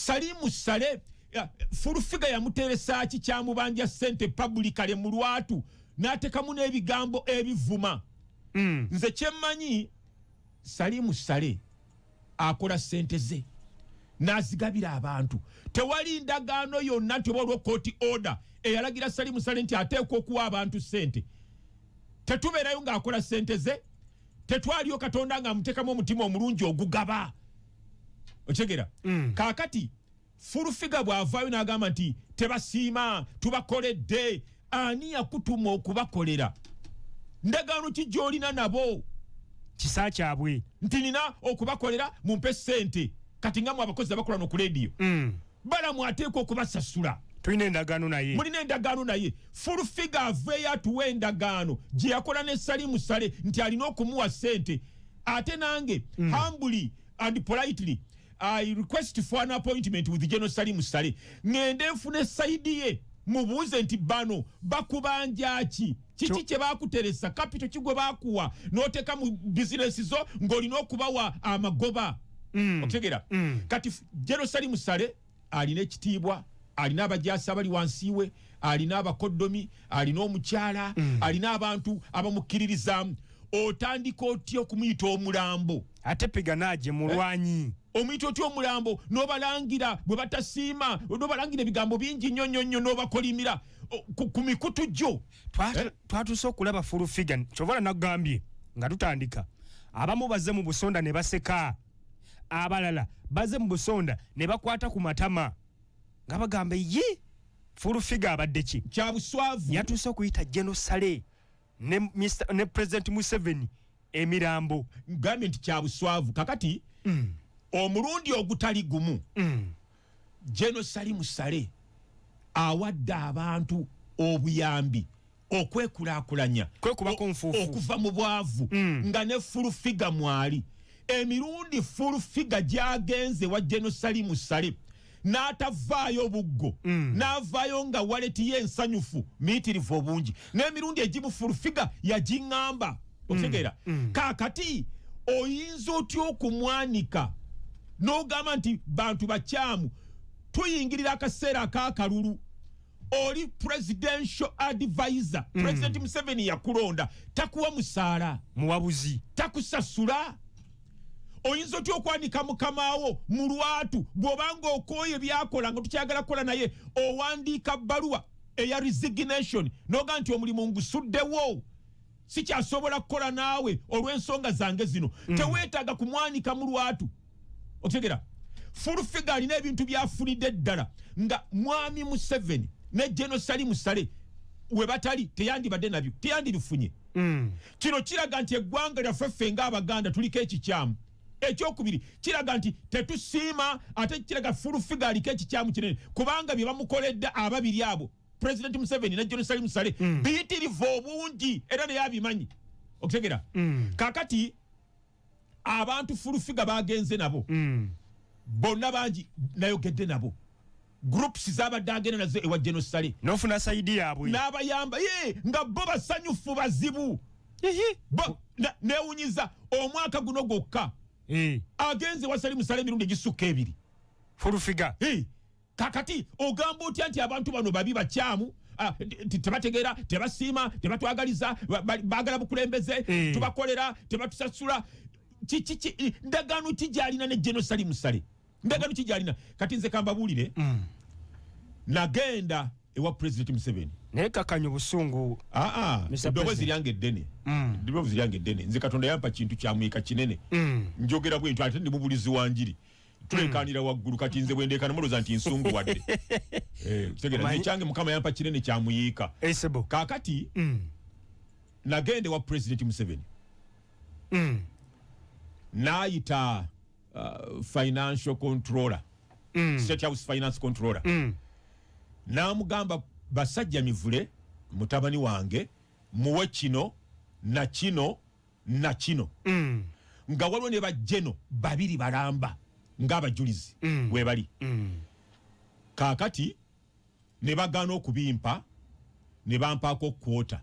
Salimu Sale Furufiga yamuteresa ki kyamubanja sente publicly mu lwatu n'atekamu n'ebigambo ebivuma. Nze kyemmanyi Salimu Sale akola sente ze n'azigabira abantu. Tewali ndagaano yonna nti oba court order eyalagira Salimu Sale nti ateekwa okuwa abantu sente. Tetubeerayo ng'akola sente ze, tetwaliyo Katonda ng'amutekamu omutima omulungi ogugaba. Okitegeera? Kaakati Furufiga bw'avaayo n'agamba nti tebasiima tubakoledde, ani yakutuma okubakolera? Ndagaano ki gy'olina nabo? Kisa kyabwe nti nina okubakolera mumpe sente kati nga mu abakozi abakola no ku radio balamu ateekwa okubasasula. Tulina endagaano naye. Mulina endagaano naye. Furufiga aveeyo atuwa endagaano gye yakola ne Salimu Sale nti alina okumuwa sente. Ate nange humbly and politely I request for an appointment with General Salimu Sale. Ngende nfune saidi ye mubuuze nti bano bakubanja ki? Kiki kye bakuteresa capital kigwe bakuwa n'oteka mu business zo ng'olina okubawa amagoba. Okitegeera? Kati General Salimu Sale alina ekitiibwa, alina abajaasi abali wansi we, alina abakoddomi, alina omukyala, alina abantu abamukkiririzaamu. Otandika otya okumuyita omulambo? Ate Piganaje mulwanyi. Omuyita otya omulambo n'obalangira bwe batasiima, n'obalangira ebigambo bingi nnyo n'obakolimira ku mikutu gyo. Twatuuse okulaba Furufiga kyovala nagambye nga tutandika. Abamu bazze mu busonda ne baseka, abalala bazze mu busonda ne bakwata ku matama nga bagamba ye Furufiga abadde ki? Kya buswavu. Yatuuse okuyita General Sale ne President Museveni emirambo. Ngambye nti kya buswavu. Kakati omulundi ogutali gumu General Salimu Sale awadde abantu obuyambi okwekulaakulanya kwekubako nfuufu okuva mu bwavu nga ne Furufiga mwali. Emirundi Furufiga gyagenze wa General Salimu Sale n'atavaayo buggo n'avaayo nga waleti ye ensanyufu miitirivu obungi, n'emirundi egimu Furufiga yagiŋŋamba. Okitegeera? Kaakati oyinza otya okumwanika n'ogamba nti bantu bakyamu tuyingirira akaseera ak'akalulu? Oli presidential advisor. President Museveni yakulonda, takuwa musaala, muwabuzi, takusasula. Oyinza otya okwanika mukamaawo mu lwatu bw'obanga okooye byakola nga tukyagala kukola naye, owandiika bbaluwa eya resignation n'oga nti omulimu ngusuddewo, sikyasobola kukola naawe olw'ensonga zange zino. Teweetaaga kumwanika mu lwatu. Otegera? Furufiga alina ebintu byafunidde ddala nga mwami Museveni ne General Salimu Sale we batali teyandibadde nabyo, teyandibifunye. Kino kiraga nti eggwanga lyaffe ffe ng'Abaganda tuliko ekikyamu. Ekyokubiri kiraga nti tetusiima, ate kiraga Furufiga aliko ekikyamu kinene kubanga bye bamukoledde ababiri abo President Museveni ne General Salimu Sale biyitirivu obungi era naye abimanyi. Okutegera? Kakati abantu Furufiga bagenze nabo bonna bangi nayogedde nabo, groups z'abadde agenda nazo ewa General Sale n'ofuna saidi yaabwe n'abayamba nga bo basanyufu bazibu. Neewunyiza omwaka guno gwokka agenze wa Salimu Sale emirundi egisukka ebiri Furufiga. Kakati ogamba otya nti abantu bano babi bakyamu, tebategeera, tebasiima, tebatwagaliza, baagala bukulembeze, tubakolera, tebatusasula. Ndagaano ki gy'alina ne General Salimu Sale? Ndagaano ki gy'alina? Kati nze kambabuulire, nagenda ewa President Museveni naye kakanya obusungu. Eddoboozi lyange eddene, eddoboozi lyange eddene. Nze Katonda yampa kintu kya mwika kinene, njogera bwentyo ate ndi mubulizi wa njiri, tuleekaanira waggulu. Kati nze bwe ndeekaana mulooza nti nsunguwadde. Kitegeera nekyange Mukama yampa kinene kya muyiika. Kaakati nagenda ewa President Museveni n'ayita financial controller, State House finance controller, n'amugamba basajja mivule mutabani wange muwe kino na kino na kino, nga waliwo ne bajjeno babiri balamba ng'abajulizi we bali. Kaakati ne bagaana okubimpa, ne bampaako kwota,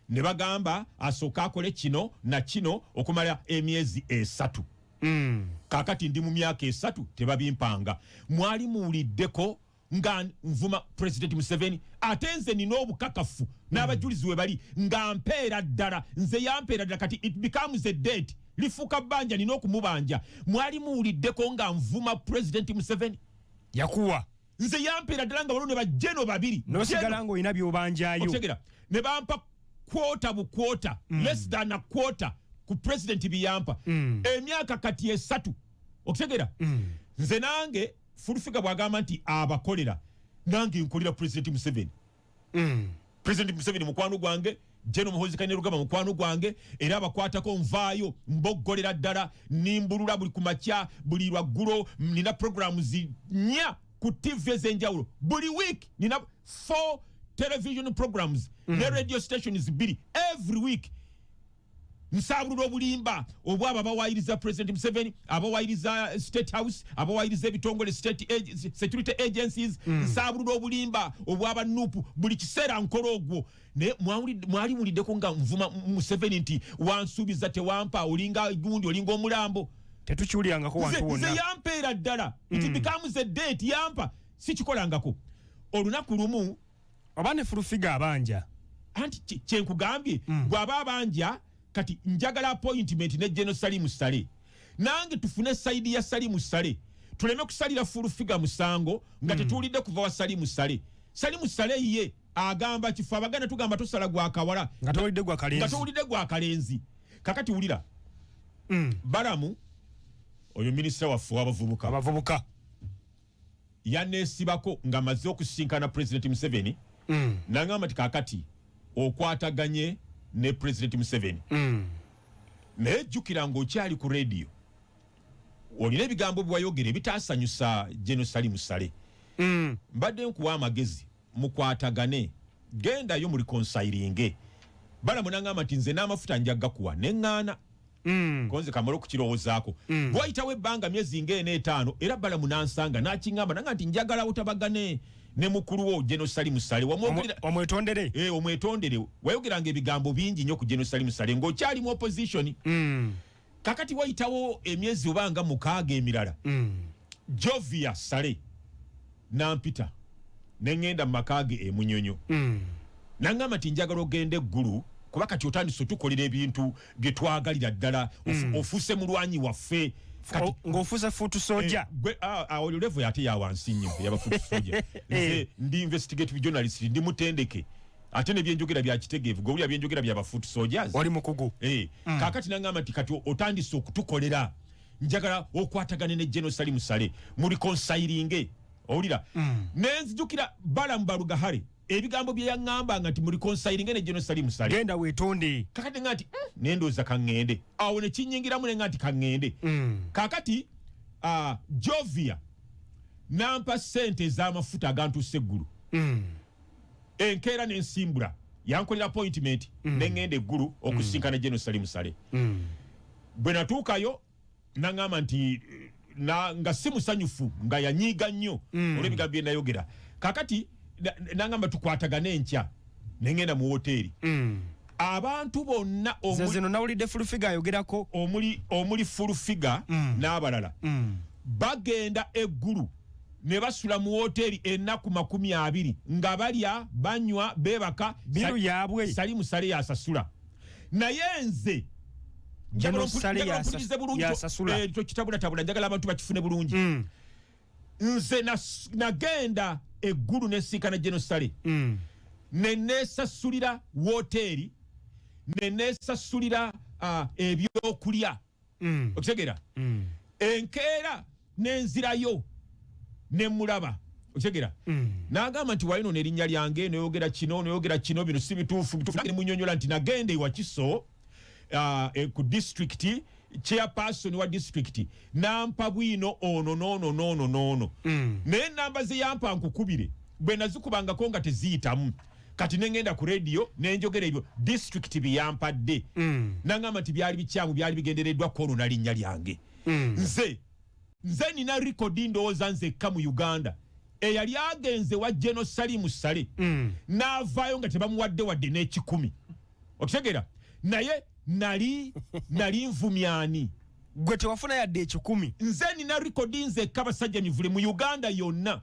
ne bagamba asooka akole kino na kino okumala emyezi 3. kakati ndi mu myaka 3 tebabimpanga. Mwali muwuliddeko nga nvuma President Museveni ate nze nina obukakafu n'abajulizi we bali nga mpeera ddala, nze yampeera ddala, kati it becomes a date, lifuuka bbanja nina okumubanja. Mwali muwuliddeko nga nvuma President Museveni? Yakuwa nze yampeera ddala nga waliwo ne bajeno babiri n'osigala ng'olina by'obanjayo. Otegera ne bampa kwota bukwota, less than a quarter ku President biyampa. Emyaka kati 3 okutegera nze nange Furufiga bwagamba nti abakolera nange nkolera President Museveni. President Museveni mukwano gwange, Jeno Muhoozi Kainerugaba mukwano gwange, era abakwatako nvaayo mboggolera ddala, nimbulula buli kumakya buli lwaggulo, nina programs 4 ku TV ez'enjawulo buli week, nina 4 television programs ne radio stations 2 every week. Nsabulula obulimba obwaba abawayiriza President Museveni, abawayiriza State House, abawayiriza ebitongole security agencies. Nsabulula obulimba obwaba nupu buli kiseera nkola ogwo. Ne mwali muliddeko nga nvuma Museveni nti wansuubiza tewampa, olinga gundi, olinga omulambo. Tetukiwulirangako wantu wonna. Nze yampeera ddala. It becomes a date, yampa sikikolangako. Olunaku lumu oba ne Furufiga abanja anti kyenkugambye bw'aba abanja kati njagala appointment ne General Salim Sale. Nange tufune side ya Salim Sale. Tuleme kusalira Furufiga musango nga tetuulidde kuva wa Salim Sale. Salim Sale ye agamba kifa abaganda tugamba tusala gwa kawala nga towulidde gwa kalenzi. Kakati wulira. Balamu oyo minisita waffe abavubuka yaneesibako nga amaze okusinkana President Museveni. Nangamba nti kakati okwataganye ne President Museveni. Naye jjukira ng'okyali ku radio olina ebigambo byewayogera ebitaasanyusa General Salim Sale. Mbadde nkuwa amagezi mukwatagane, gendayo mu reconcilinge. Balamu nangamba nti nze n'amafuta njaga kuwa neŋŋaana. Konze kamalo kukirowoozaako. Bwayitawo ebbanga myezi nga 4 era Balamu nansanga n'akingamba nanga nti njagala otabagane ne mukulu wo General Salim Sale. Omwetondere. Omwetondere. Wayogeranga ebigambo bingi nnyo ku General Salim Sale ng'okyali mu opposition. Kakati wayitawo emyezi obanga 6 emirala. Jovia Sale nampita neŋŋenda mu makage e Munyonyo. Nangamba nti njagala ogende eggulu kuba kati otandise tukolera ebintu bye twagalira ddala, ofuuse mulwanyi waffe. Ng'ofuuse fuutu soja. Olyo level yate ya wansi nnyo eyaba fuutu soja. Nze ndi investigative journalist, ndi mutendeke. Ate ne byenjogera bya kitegeevu, gwe byenjogera bya bafuutu soldiers. Wali mukugu. Kakati nangamba nti kati otandise okutukolera. Njagala okwatagane ne General Salim Sale mu reconcilinge. Owulira. Nenzijukira Balamu Balugahale ebigambo bye yaŋŋamba nga nti mu reconcilinge ne General Salim Sale. Genda weetonde. Kakati nga nti nendooza kaŋŋende. Awo ne kinnyingiramu ne nga nti kaŋŋende. Kakati Jovia nampa ssente ez'amafuta agantuusa eggulu. Enkeera n'ensimbula yankolera appointment neŋŋenda eggulu okusinkana General Salim Sale. Bwe natuukayo naŋŋamba nti nga si musanyufu nga yanyiiga nnyo olw'ebigambo bye nayogera. Kakati nangamba tukwatagane enkya neŋŋenda mu woteeri. Abantu bonna zino nawulidde Furufiga ayogerako omuli Furufiga n'abalala bagenda eggulu ne basula mu woteeri ennaku 20 nga balya banywa beebaka biru yaabwe. Salim Sale yasasula. Naye nze General Sale yasasula. Ekyo kitabulatabula njagala abantu bakifune bulungi. Nze nagenda eggulu nesinkana General Sale. Neneesasulira woteeri, neneesasulira ebyokulya. Okitegeera? Enkeera nenzirayo nemulaba. Okitegeera? N'agamba nti walino n'erinnya lyange noyogera kino bino si bituufu munyonyola nti nagenda ewa Kiso ku district chairperson wa district nampa bwino ono noono. Naye namba ze yampa nkukubire bwe nazikubangako nga teziyitamu. Kati neŋŋenda ku radio nenjogera ebyo district biyampadde. Nangamba nti byali bikyamu, byali bigendereddwa kono na linnya lyange. Nze nina rekodi ndowooza nzekka mu Uganda eyali agenze wa General Salim Sale n'avaayo nga tebamuwadde wadde n'ekikumi. Okitegeera? Naye nali nvumyani gwe tewafuna yadde ekikumi. Nze nina rekodi nzekka abasajja mivule mu Uganda yonna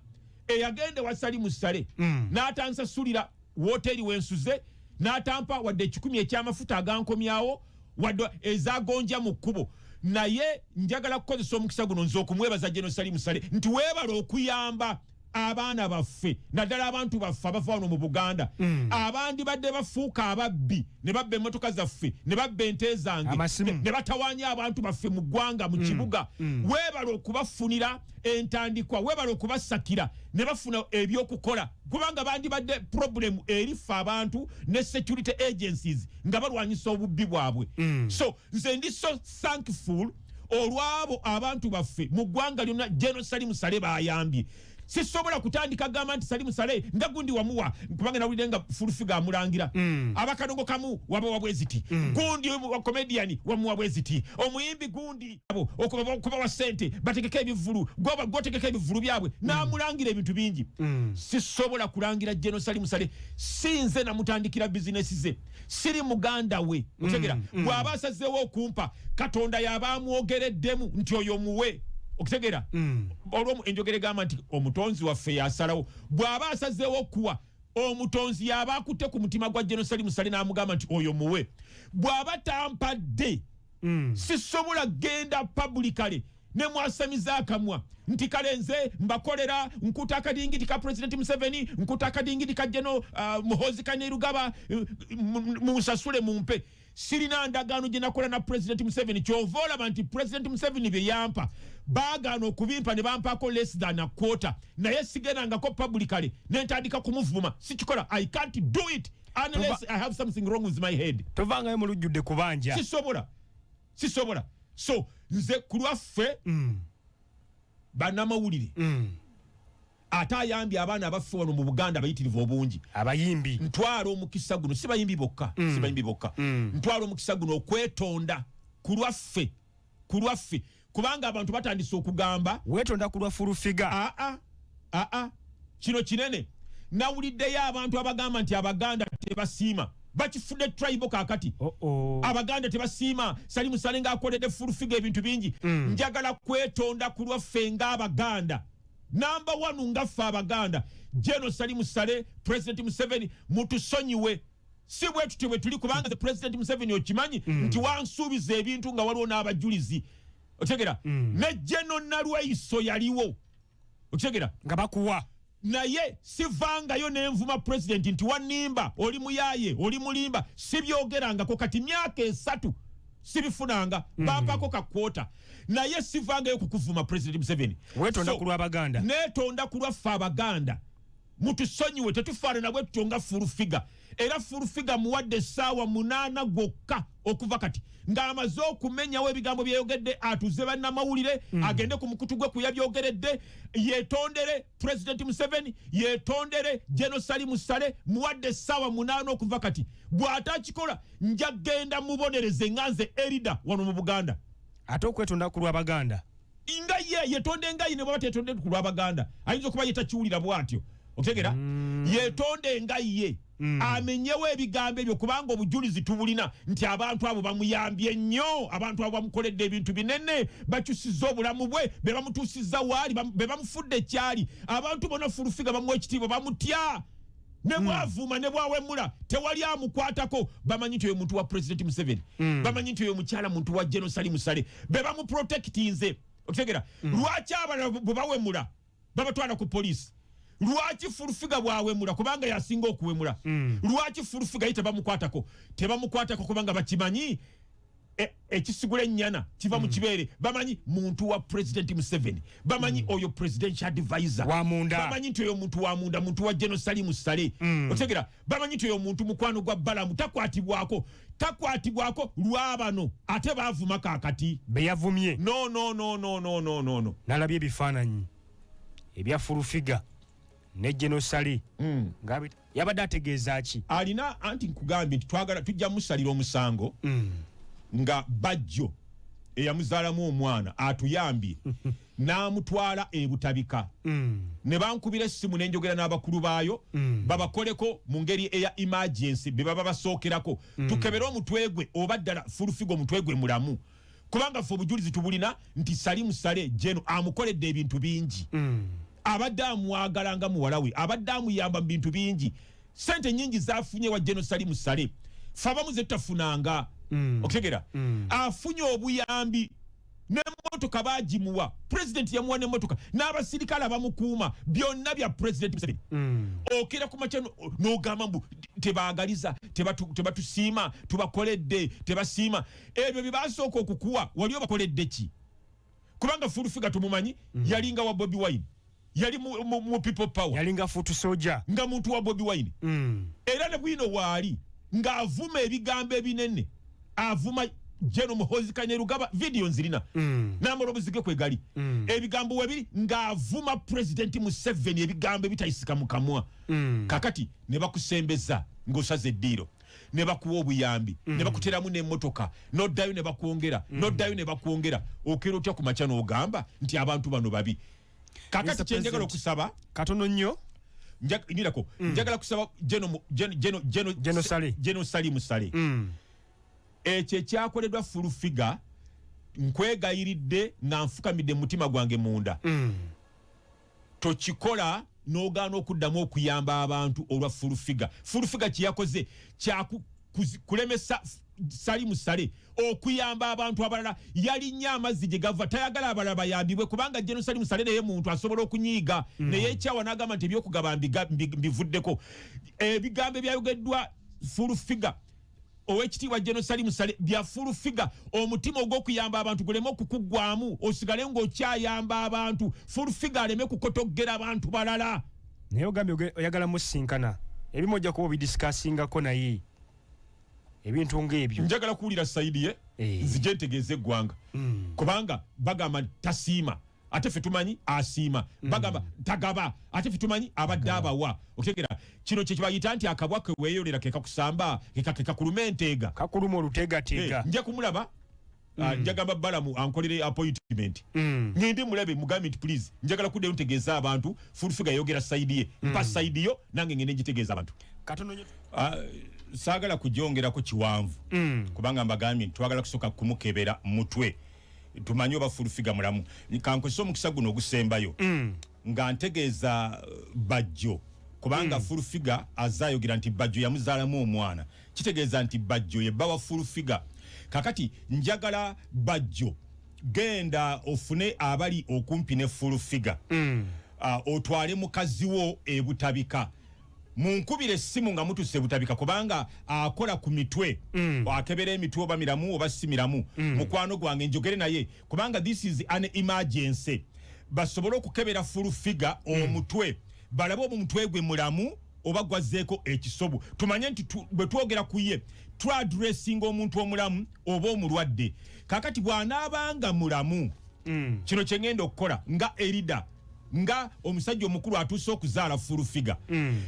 eyagende wasali musale n'atansasulira woteri wensuze n'atampa wadde ekikumi ekyamafuta agankomyawo wadde ezagonja mu kkubo. Naye njagala kukozesa omukisa guno nze okumwebaza General Salim Saleh nti weebala okuyamba abaana baffe naddala abantu baffe abava wano mu Buganda abandi badde bafuuka ababbi ne babba emmotoka zaffe ne babba ente zange ne batawaanya abantu baffe mu ggwanga mu kibuga. Weebala okubafunira entandikwa, weebala okubasakira ne bafuna ebyokukola kubanga bandi badde problem erifa abantu ne security agencies nga balwanyisa obubbi bwabwe. So nze ndi so thankful olwabo abantu baffe mu ggwanga lyonna General Salim Saleh bayambye. Sisobola kutandika gamba nti Salim Saleh nga gundi wamuwa kubanga nawulire nga fulufiga amulangira abakadongo kamu waba wabweziti gundi wa comedian wamuwa bweziti omuyimbi gundi abo okuba wa sente bategeka ebivulu gotegeka ebivulu byabwe namulangira ebintu bingi. Sisobola kulangira General Salim Saleh sinze namutandikira business ze siri muganda we otegera bwaba asazeewo okumpa Katonda yabamwogereddemu nti oyo muwe okutegera olwo enjogere gamba nti omutonzi waffe yasalawo bw'aba asazeewo kuwa omutonzi yaba akutte ku mutima gwa General Salim Saleh n'amugamba nti oyo muwe. Bw'aba tampadde sisobola genda publicly ne mwasamiza akamwa nti kale nze mbakolera nkuta akadingiti ka President Museveni nkuta akadingiti ka General Muhoozi Kainerugaba musasule mumpe. Sirina ndagaano gye nakola na President Museveni kyova olaba nti President Museveni bye yampa baagaana okubimpa ne bampaako less than a quarter naye sigendangako publicly nentandika kumuvuma sikikola. I can't do it unless I have something wrong with my head. Tovangayo mu lujjudde kubanja. Sisobola. So nze ku lwaffe bannamawulire ate ayambye abaana abaffe wano mu Buganda abayitirivu obungi abayimbi ntwala omukisa guno si bayimbi bokka ntwala omukisa guno okwetonda ku lwaffe kubanga abantu batandise okugamba wetonda ku lwa fulufiga. Kino kinene nawuliddeyo abantu abagamba nti Abaganda tebasiima bakifudde tribal kakati Abaganda tebasiima Salim Saleh ng'akoledde fulufiga ebintu bingi. Njagala kwetonda ku lwaffe ng'Abaganda. Number 1 ngaffe Abaganda General Salim Saleh President Museveni mutusonyiwe si bwe tutwe tuli kubanga the President Museveni okimanyi nti wansuubiza ebintu nga waliwo n'abajulizi otegera ne General Nalweiso yaliwo otegera nga bakuwa naye sivangayo nenvuma President nti wanimba oli muyaye oli mulimba sibyogerangako kati myaka 3 sibifunanga bampako ka kwota naye sivangayo kukuvuma President Museveni. Wetonda ku lw'Abaganda netonda ku lwaffe Abaganda mutusonyiwe tetufaanana bwe tutyo nga fulufiga era fulufiga muwadde essaawa 8 gwokka okuva kati ng'amaze okumenyawo ebigambo byeyogedde atuze bannamawulire agende ku mukutu gwe kuyabyogeredde yeetondere President Museveni yeetondere General Salim Saleh muwadde essaawa 8 okuva kati bw'atakikola nja genda mubonereze nga nze erida wano mu Buganda. Ate okwetonda ku lw'Abaganda nga ye yetonde nga ye ne bwaba tetonde ku lw'Abaganda ayinza okuba yetakiwulira bw'atyo otegera yetonde nga ye amenyewo ebigambo ebyo kubanga obujulizi tubulina nti abantu abo bamuyambye nnyo abantu abo bamukoledde ebintu binene bakyusizza obulamu bwe be bamutuusizza waali be bamufudde ekyali abantu bona fulufiga bamuwa ekitiibwa bamutya ne bwavuma ne bwawemula tewali amukwatako bamanyi nti oyo muntu wa President Museveni bamanyi nti oyo mukyala muntu wa General Salim Saleh be bamuprotectinze otegera lwaki abalala bwe bawemula babatwala ku poliisi lwaki fulufiga bwawemula kubanga yasinga okuwemula lwaki fulufiga ye tebamukwatako kubanga bakimanyi ekisigula ennyana kiva mu kibeere bamanyi muntu wa President Museveni bamanyi oyo presidential advisor bamanyi nti oyo muntu wa munda muntu wa General Salim Saleh otegera bamanyi nti oyo muntu mukwano gwa Balamu takwatibwako lwabano ate baavuma kakati beyavumye no nalabye ebifaananyi ebya fulufiga ne General Saleh yabadde ategeeza ki alina anti nkugambye nti twagala tujja musalira omusango nga bajjo eyamuzaalamu omwana atuyambye n'amutwala ebutabika ne bankubira essimu n'enjogera n'abakulu baayo babakoleko mu ngeri eya emergency be baba basookerako tukebere omutwe gwe oba ddala fulufiga omutwe gwe mulamu kubanga ffe obujulizi tubulina nti Salimu Sale Jeno amukoledde ebintu bingi abadde amwagala nga muwala we abadde amuyamba mu bintu bingi sente nyingi zafunye wa Jeno Salimu Sale ffe abamu ze tutafunanga okutegera afunye obuyambi n'emmotoka baagimuwa president yamuwa n'emmotoka n'abasirikale abamukuuma byonna bya president Museveni okera ku makya n'ogamba mbu tebaagaliza tebatusiima tubakoledde tebasiima ebyo bye baasooka okukuwa wali obakoledde ki kubanga Furufiga tumumanyi yalinga wa Bobi Wine yali mu people power yalinga futu soja nga muntu wa Bobi Wine era ne bwino waali ng'avuma ebigambo ebinene avuma Jeno Muhoozi Kainerugaba video nzirina n'amalobozi ge kwegali ebigambo webiri ng'avuma president Museveni ebigambo ebitayisika mu kamwa kakati ne bakusembeza ng'osaze eddiiro ne bakuwa obuyambi ne bakuteramu n'emmotoka n'oddayo ne bakwongera n'oddayo ne bakwongera okera otya ku makya n'ogamba nti abantu bano babi kakati kyenjagala okusaba katono nnyo njagala kusaba Jeno Salimu Sale ekyo ekyakoleddwa Furufiga nkwegayiridde nga nfukamidde mutima gwange munda tokikola n'ogaana okuddamu okuyamba abantu olwa Furufiga kyeyakoze kulemesa Salimu Sale okuyamba abantu abalala yalinnya amazzi gye gava tayagala abalala bayambibwe kubanga Jeno Salimu Sale naye muntu asobola okunyiiga naye ekyawa n'agamba nti ebyokugaba mbivuddeko ebigambo ebyayogeddwa Furufiga owekitiibwa Jeno Salimu Sale bya Furufiga omutima ogw'okuyamba abantu guleme okukuggwamu osigale ng'okyayamba abantu Furufiga aleme kukotoggera abantu balala naye ogambye oyagala musinkana ebimu ojja kuba obidisikasingako naye ebintu ng'ebyo njagala kuwulira sayidi ye nzije ntegeeza eggwanga kubanga bagamba tasiima ate ffe tumanyi asiima bagamba tagaba ate ffe tumanyi abadde abawa okutegera kino kye kibayita nti akabwa ke weeyolera ke kakusamba ke kakuluma enteega kakuluma oluteegateega nja kumulaba njagamba Balamu ankolere appointment ngende mulabe mugambe nti please njagala kuddeyo ntegeeza abantu Furufiga yayogera sayidi ye mpa sayidi yo nange ngende ngitegeeza abantu katono nnyo saagala kujongerako kiwanvu kubanga mbagambye twagala kusooka kumukebera mutwe tumanyi oba Furufiga mulamu kankozesa omukisa guno ogusembayo nga ntegeeza Bajjo kubanga Furufiga azayogera nti Bajjo yamuzaalamu omwana kitegeeza nti Bajjo ye bba wa Furufiga kakati njagala Bajjo genda ofune abali okumpi ne Furufiga otwale mukazi wo ebutabika munkubire essimu nga mutuse butabika kubanga akola ku mitwe akebera emitwe oba miramu oba si miramu mukwano gwange njogere naye kubanga this is an emergency basobole okukebera Furufiga omutwe balabe omutwe gwe mulamu oba gwazeeko ekisobo tumanye nti bwe twogera ku ye twadressinga omuntu omulamu oba omulwadde kakati bw'anaabanga mulamu kino kye ngenda okukola nga erida nga omusajja omukulu atuuse okuzaala Furufiga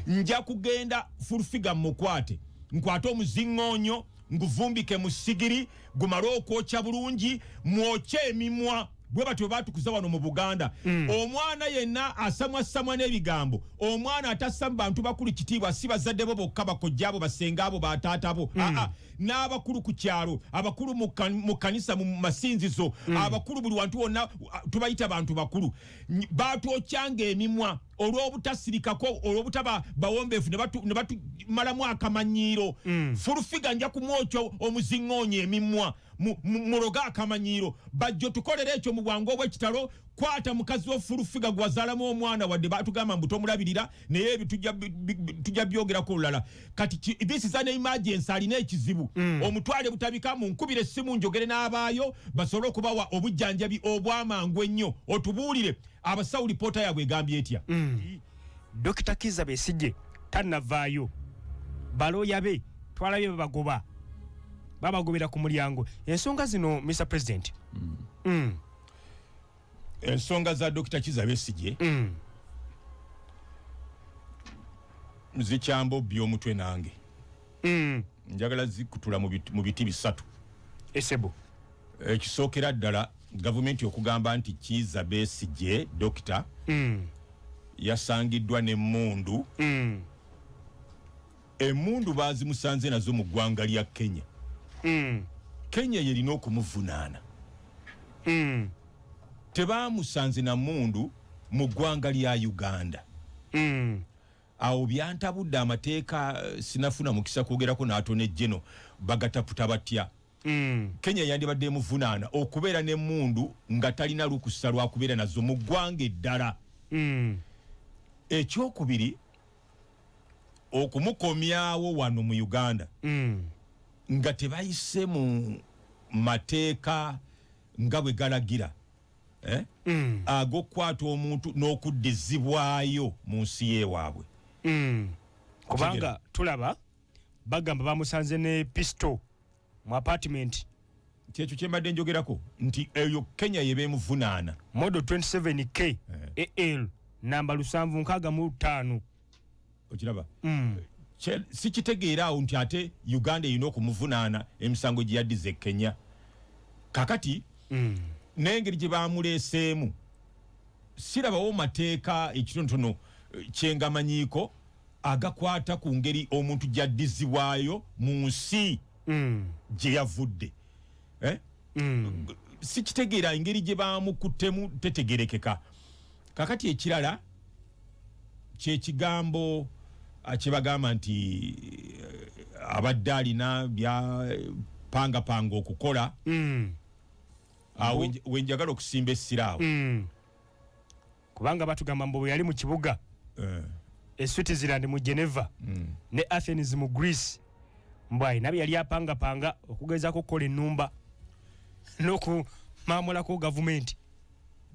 nja kugenda Furufiga mukwate nkwate omuziŋŋoonyo nguvumbike mu sigiri gumale okwokya bulungi mwokye emimwa bwe batyo baatukuza wano mu Buganda omwana yenna asamwasamwa n'ebigambo omwana atassa mu bantu bakulu kitiibwa si bazadde bo bokka bakojja abo basenga abo bataata bo n'abakulu ku kyalo abakulu mu kanisa mu masinzizo abakulu buli wantu wonna tubayita bantu bakulu baatwokyanga emimwa olw'obutasirikako olw'obutaba bawombeefu ne batumalamu akamanyiiro Furufiga nja kumwokya omuziŋŋoonyo emimwa muloga akamanyiiro Bajjo tukolera ekyo mu bwangu obw'ekitalo kwata mukazi wo Furufiga gwazaalamu omwana wadde batugamba mbu tomulabirira naye ebyo tujja byogerako olulala kati this is an emergency alina ekizibu omutwale butabika munkubire essimu njogere n'abaayo basobole okubawa obujjanjabi obwamangu ennyo otubuulire abasawo lipoota yaabwe egambye etya Dr. Kizza Besigye tannavaayo balooya be twalabye babagobera ku mulyango ensonga zino Mr. President ensonga za Dr. Kizza Besigye zikyamba by'omutwe nange njagala zikutula mu biti bisatu esebo ekisookera ddala gavumenti okugamba nti Kizza Besigye Dr. yasangiddwa n'emmundu emmundu bazimusanze nazo mu ggwanga lya Kenya Kenya yerina okumuvunaana tebamusanze na mundu mu ggwanga lya Uganda. Awo byantabudde amateeka sinafuna mukisa kwogerako n'atone jeno bagataputa batya. Kenya yandibadde muvunaana okubeera ne mundu nga talina lukusa lwa kubeera nazo mu ggwanga eddala. Ekyokubiri okumukomyawo wano mu Uganda nga tebayise mu mateeka nga bwe galagira ag'okukwata omuntu n'okuddizibwayo mu nsi yeewaabwe. Kubanga tulaba bagamba bamusanze ne pisto mu apartment. Kyekyo kye mbadde njogerako nti eyo Kenya yebeemuvunaana. Model 27K AL namba 765. Okiraba? Si kitegeera awo nti ate Uganda erina okumuvunaana emisango gye yaddize Kenya. Kakati n'engeri gye baamuleeseemu sirabawo mateeka ekitonotono kyengamanyiiko agakwata ku ngeri omuntu gyaddizibwayo mu nsi gye yavudde. Si kitegeera engeri gye baamukuttemu tetegerekeka. Kakati ekirala kye kigambo kye bagamba nti abadde alina bya panga okukola. Wenjagala okusimba essira awo. Kubanga batugamba mbu yali mu kibuga Switzerland mu Geneva ne Athens mu Greece mbu alina bye yali apangapanga okugezaako okukola ennumba n'okumamulako gavumenti.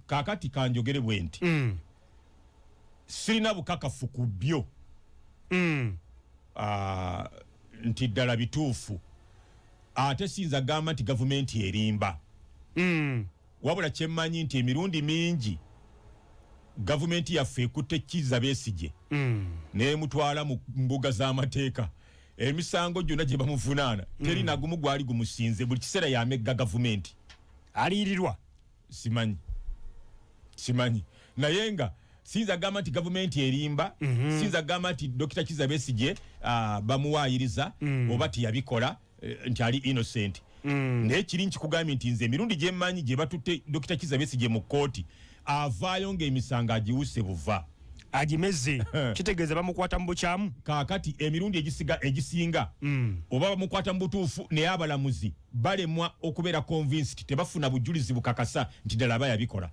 Kaakati kanjogere bwe nti sirina bukakafu ku byo nti ddala bituufu ate siyinza gamba nti gavumenti erimba. Wabula kyemmanyi nti emirundi mingi gavumenti yaffe ekutte Kizza Besigye n'emutwala mu mbuga z'amateeka. Emisango gyonna gye bamuvunaana teri nagumu gwali gumusinze, buli kiseera yamegga gavumenti. Aliyirirwa simanyi naye nga siyinza gamba nti gavumenti erimba. Siyinza gamba nti Dr. Kizza Besigye bamuwaayiriza oba tiyabikola nti ali innocent. Naye kiri nkikugambye nti nze emirundi gye mmanyi gye batutte Dr. Kizza Besigye mu kkooti avaayo ng'emisango agiwuse buva agimeze kitegeeza bamukwata mu bukyamu. Kaakati emirundi egisinga oba bamukwata mu butuufu naye abalamuzi balemwa okubeera convinced, tebafuna bujulizi bukakasa nti ddala aba yabikola.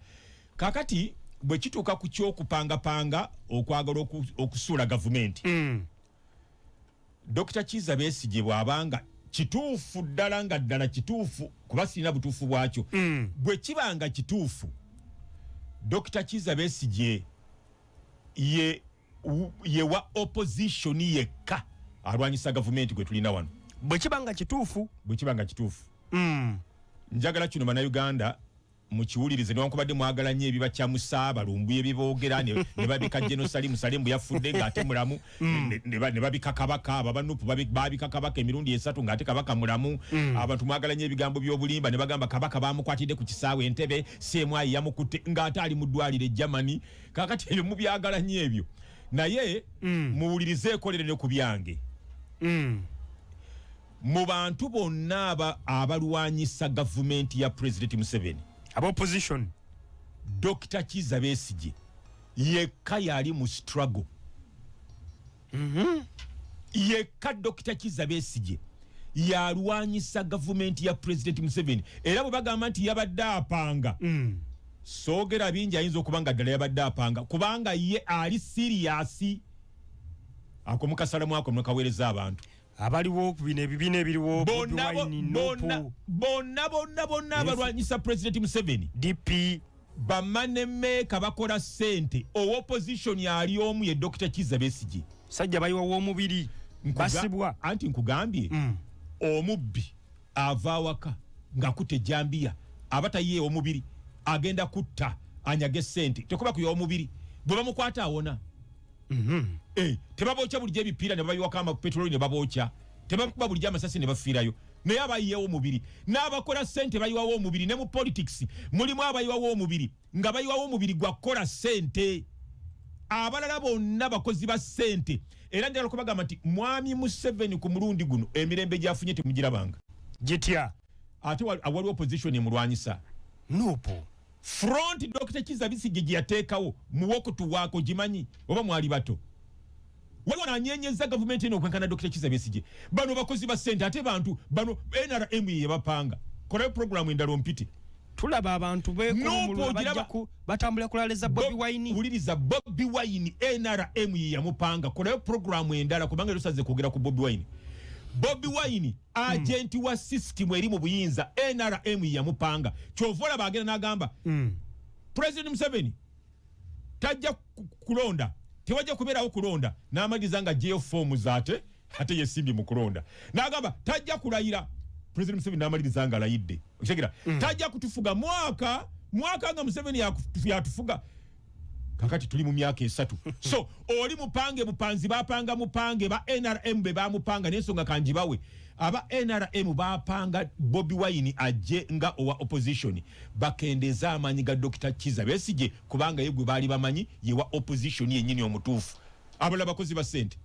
Kaakati bwe kituuka ku ky'okupangapanga okwagala okusuula gavumenti, Dr. Kizza Besigye bw'abanga kituufu ddala nga ddala kituufu kuba sirina butuufu bwakyo, bwe kibanga kituufu Dr. Kizza Besigye ye wa opposition yekka alwanyisa gavumenti gwe tulina wano. Bwe kibanga kituufu njagala kino bannayuganda mukiwulirize newankubadde mwagala nnyo ebiba kyamusa balumbu ebiboogera ne babika Jenosali Salembu yafudde ng'ate mulamu ne babika kabaka abanupu babika kabaka emirundi 3 ng'ate kabaka mulamu. Abantu mwagala nnyo ebigambo by'obulimba ne bagamba kabaka bamukwatidde ku kisaawe Entebbe Semwayi yamukutte ng'ate ali mu ddwaliro e Germany. Kakati ebyo mubyagala nnyo ebyo naye muwulirize ekolere ne ku byange. Mu bantu bonna abalwanyisa gavumenti ya President Museveni opposition, Dr. Kizza Besigye yekka yali mu struggle. Yekka Dr. Kizza Besigye yalwanyisa gavumenti ya President Museveni era bwe bagamba nti yabadde apanga soogera bingi ayinza okuba nga ddala yabadde apanga kubanga ye ali siriyasi. Ako mukasalamu ako mukaweereza abantu abaliwo bino ebibiina ebiriwo bonna abalwanyisa President Museveni DP bamanemeeka bakola ssente. Opposition yali omu ye Dr. Kizza Besigye sajja bayiwa w'omubiri basibwa. Anti nkugambye omubbi ava awaka ng'akutte ejjambiya abataye omubiri agenda kutta anyaga ssente tekuba kuya omubiri bwe bamukwata awona. Tebabookya bulijjo ebipiira ne babiwako amapetroli ne babookya, tebakuba bulijjo amasasi ne bafiirayo, naye abayiyewo omubiri n'abakola ssente bayiwawo omubiri. Ne mu politics mulimu abayiwawo omubiri nga bayiwawo omubiri gwa kukola ssente. Abalala bonna bakozi ba ssente. Era njagala kubagamba nti mwami Museveni ku mulundi guno emirembe gyafunye temugirabanga gitya. Ate awali opposition emulwanyisa Nupo. Front Dr. Kizza Besigye gye yateekawo muwokutu waako gimanyi oba mwali bato. Waliwo nanyenyeza gavumenti eno okwenkana Dr. Kizza Besigye. Bano bakozi ba ssente ate bantu bano NRM ye bapanga. Kolayo programu endala ompite. Tulaba abantu beekulumulwa bajja batambula kulaleza Bobi Wine. Uliriza Bobi Wine NRM ye yamupanga. Kolayo programu endala kubanga lusaze kwogera ku Bobi Wine. Bobi Wine agenti wa system eri mu buyinza NRM yamupanga. Kyovola bagenda nagamba President Museveni tajja kulonda, tewajja kubeerawo kulonda, n'amaliza nga jail form zaate ate yesimbi mu kulonda. Nagamba tajja kulayira, President Museveni n'amaliriza nga alayidde. Okitegeera tajja kutufuga mwaka nga Museveni yatufuga. Kakati tuli mu myaka 3. So oli mupange bupanzi bapanga mupange ba NRM be bamupanga n'ensonga kanjibawe. Aba NRM bapanga Bobi Wine ajje nga owa opposition. Bakendeza amanyi ga Dr. Kizza Besigye kubanga yegwe bali bamanyi ye wa opposition yennyini omutuufu. Abala bakozi ba sente.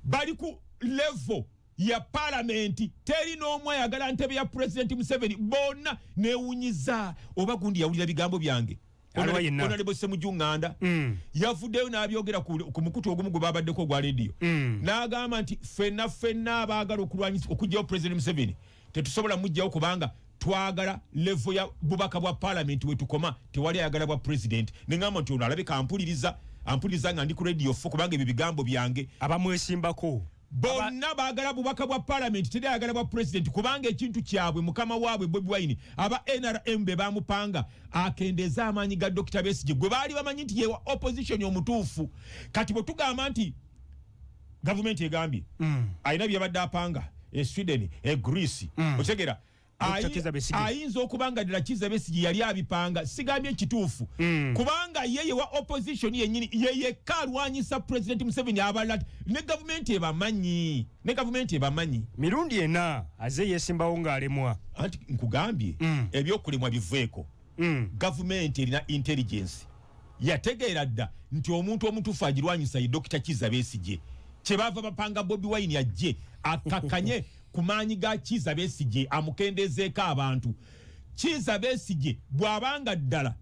Bali ku level ya parliament teri n'omwe ayagala ntebe ya President Museveni bonna neewunyiza oba gundi yawulira bigambo byange. Honorable Semujunganda yavuddeyo n'abyogera ku mukutu ogumu gwe babaddeko gwa radio n'agamba nti fenna abaagala okulwanyisa okugyawo President Museveni tetusobola mujjawo kubanga twagala level ya bubaka bwa parliament wetukoma tewali ayagala bwa president. Neŋŋamba nti ono alabika ampuliriza nga ndi ku radio fo kubanga ebyo bigambo byange abamwesimbako bonna baagala bubaka bwa parliament teri ayagala bwa president kubanga ekintu kyabwe mukama waabwe Bobi Wine aba NRM be bamupanga akendeza amanyi ga Dr. Besigye gwe baali bamanyi nti yewa opposition omutuufu. Kati bwe tugamba nti government egambye ayina byabadde apanga Sweden Greece okitegeera ayinza okubanga ddala Kizza Besigye yali abipanga sigambye ekituufu kubanga yeye wa opposition yennyini yeyekka alwanyisa President Museveni abalala ne gavumenti ebamanyi mirundi ena aze yesimbawo ng'alemwa anti nkugambye ebyokulemwa biveeko gavumenti erina intelligence yategeera dda nti omuntu omutuufu agirwanyisa ye Dr. Kizza Besigye kyebava bapanga Bobi Wine ajje akakanye kumanyi ga Kizza Besigye amukendezeeko abantu. Kizza Besigye bw'abanga ddala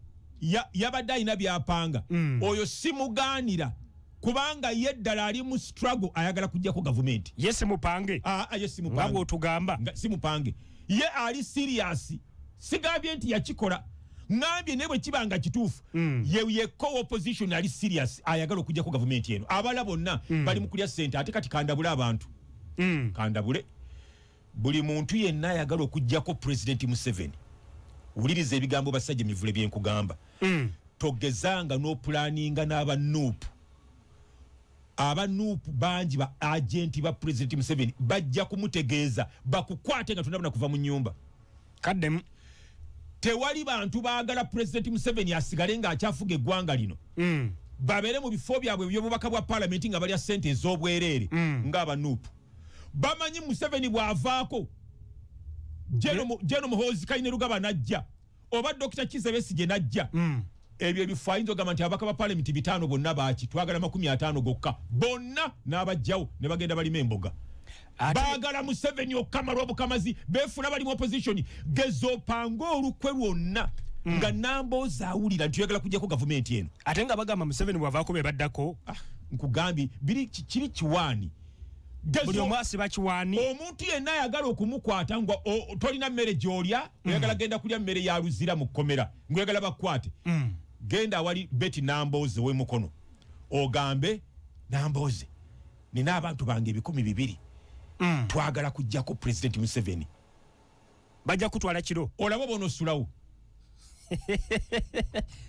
yabadde alina byapanga oyo simugaanira kubanga ye ddala ali mu struggle ayagala kujjako gavumenti. Ye simupange simupange otugamba simupange ye ali serious sigambye nti yakikola ngambye ne bwe kibanga kituufu yekko opposition ali serious ayagala okujjako gavumenti eno. Abala bonna bali mu kulya ssente ate kati kandabule abantu kandabule buli muntu yenna ayagala okujjako President Museveni. Wuliriza ebigambo basajja mivule byenkugamba togezanga n'opulaninga n'abanuupu. Abanuupu bangi ba agenti ba President Museveni bajja kumutegeeza bakukwate nga tonnabona kuva mu nnyumba. Kaddemu tewali bantu baagala President Museveni asigale ng'akyafuga eggwanga lino babeere mu bifo byabwe eby'obubaka bwa parliament nga balya ssente ez'obwereere ng'abanuupu. Bamanyi Museveni bw'avaako Jeno Muhoozi Kainerugaba najja oba Dr. Kizza Besigye najja ebyo ebifo ayinza ogamba nti ababaka ba parliament 5 bonna baaki twagala 50 gokka bonna n'abajjawo ne bagenda balima emboga. Baagala Museveni okukamala obukamazi beefuna bali mu opposition gezopanga olukwe lwonna nga Nambooze awulira nti oyagala kujjako gavumenti eno ate nga bagamba Museveni bw'avaako be baddako. Nkugambye kiri kiwaani buli omwasi bakiwaani. Omuntu yenna ayagala okumukwata nga tolina mmere gy'olya oyagala genda kulya mmere ya luzira mu kkomera ng'oyagala bakwate genda awali Betty Nambooze w'emukono ogambe Nambooze nina abantu bange 200 twagala kujjako President Museveni. Bajja kutwala kiro olaba bonosulawo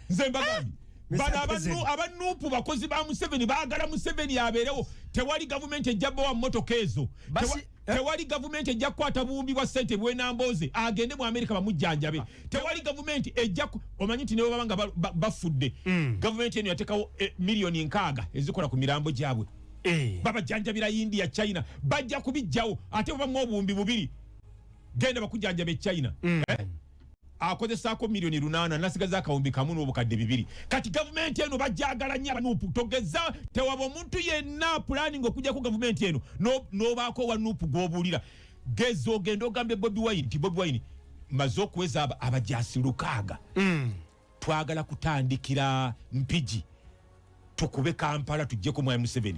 nze mbagambye bano abanuupu bakozi ba Museveni baagala Museveni abeerewo. Tewali gavumenti ejja bbawa mmotoka ezo tewali gavumenti ejja kukwata buwumbi bwa ssente bwe Nambooze agende mu Amerika bamujjanjabe. Tewali gavumenti ejja omanyi nti ne bwe babanga bafudde gavumenti eno yateekawo miliyoni 6 ezikola ku mirambo gyabwe babajjanjabira India China bajja kubijjawo ate babamu obuwumbi 2 genda bakujjanjabe China akozesaako miliyoni 8 nasigaza akawumbi kamu n'obukadde 2. Kati gavumenti eno bajjagala nnyo abanuupu togeza tewaba omuntu yenna planning okujjako gavumenti eno n'obaako wa nuupu gw'obuulira gezo ogenda ogambe Bobi Wine nti Bobi Wine maze okuweza abajasi 6 twagala kutandikira Mpigi tukube Kampala tujjeko mu M7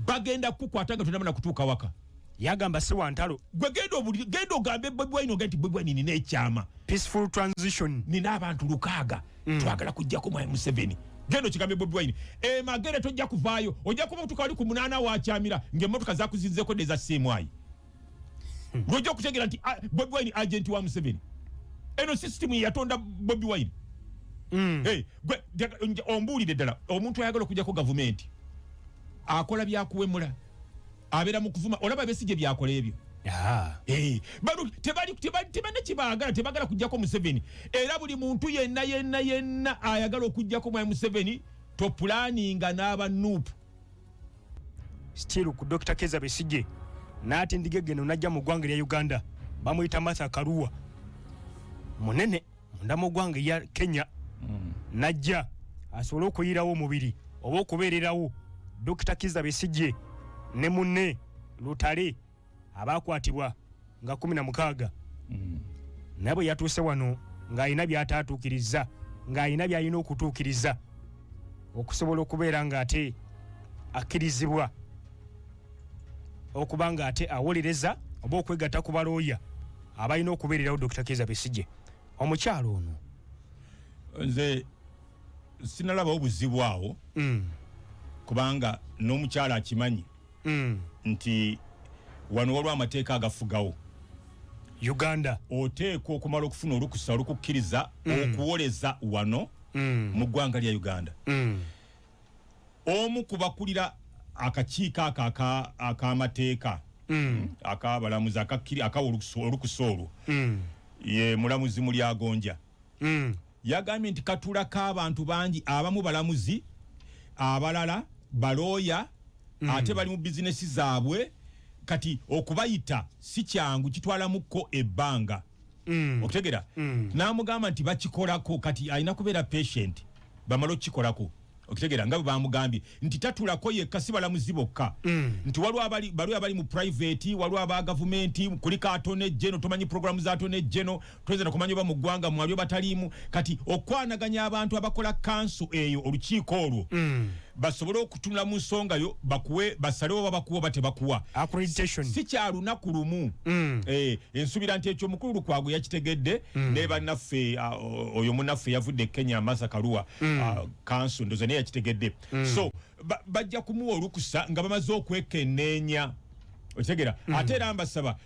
bagenda kukwata nga tunamana kutuuka waka yagamba si wantalo gwe genda ogambe Bobi Wine ogenti Bobi Wine nina ekyama peaceful transition nina abantu 6 twagala kujjako mu M7 gendo kigambe Bobi Wine magere tojja kuvaayo ojja kuba tuka wali ku 8 wakyamira ng'emmotoka zakuzinzeko deza CMI Rojo kutegera nti Bobi Wine agent wa M7 eno system yatonda Bobi Wine hey ombulire ddala omuntu ayagala okujjako government akola byakuwemula abera mu kuvuma olaba Besigye byakola ebyo bado tebali kibaagala tebagala kujjako M7 era buli muntu yenna ayagala okujjako mu M7 to planninga n'aba Nuupu still ku Dr. Kizza Besigye nati ndigegeno najja mu ggwanga lya Uganda bamuyita Martha Karua munene munda mu ggwanga ya Kenya najja asobola okuyirawo omubiri oba okubeererawo Dr. Kizza Besigye ne munne Lutale abakwatibwa nga 16 nabo yatuuse wano ng'ayina by'ataatuukiriza ng'ayina by'ayina okutuukiriza okusobola okubeera ng'ate akkirizibwa okubanga ate awolereza oba okwegatta ku balooya abalina okubeererawo Dr. Kizza Besigye omukyalo ono nze sinalaba obuzibu awo kubanga n'omukyala akimanyi nti wano waliwo amateeka agafugawo Uganda oteekwa okumala okufuna olukusa olukukkiriza okuwoleza wano mu ggwanga lya Uganda omu kubakulira akakiiko ak'amateeka akabalamuzi akawa olukusa olwo ye mulamuzi Mulyagonja yagambye nti katulako abantu bangi abamu balamuzi abalala balooya ate bali mu bizinesi zaabwe kati okubayita si kyangu kitwalamukko ebbanga okutegera n'amugamba nti bakikolako kati alina kubeera patient bamala okukikolako okutegera nga bamugambye nti tatulako yekka si balamuzi bokka nti waliwo abali mu private waliwo aba gavumenti kuliko atone general tomanyi programu za atone general twezera kumanya oba mu ggwanga mwaliwo bataliimu kati okwanaganya abantu abakola council eyo olukiiko olwo basobole okutunula mu nsonga yo bakuwe basalewo babakuwa batebakuwa accreditation si kyalunaku lumu ensubira nti ekyo mukulu Lukwago yakitegedde ne bannaffe oyo munaffe yavudde Kenya Martha Karua council ndoze ne yakitegedde so bajja kumuwa olukusa nga bamaze okwekenneenya otegera ate era mbasaba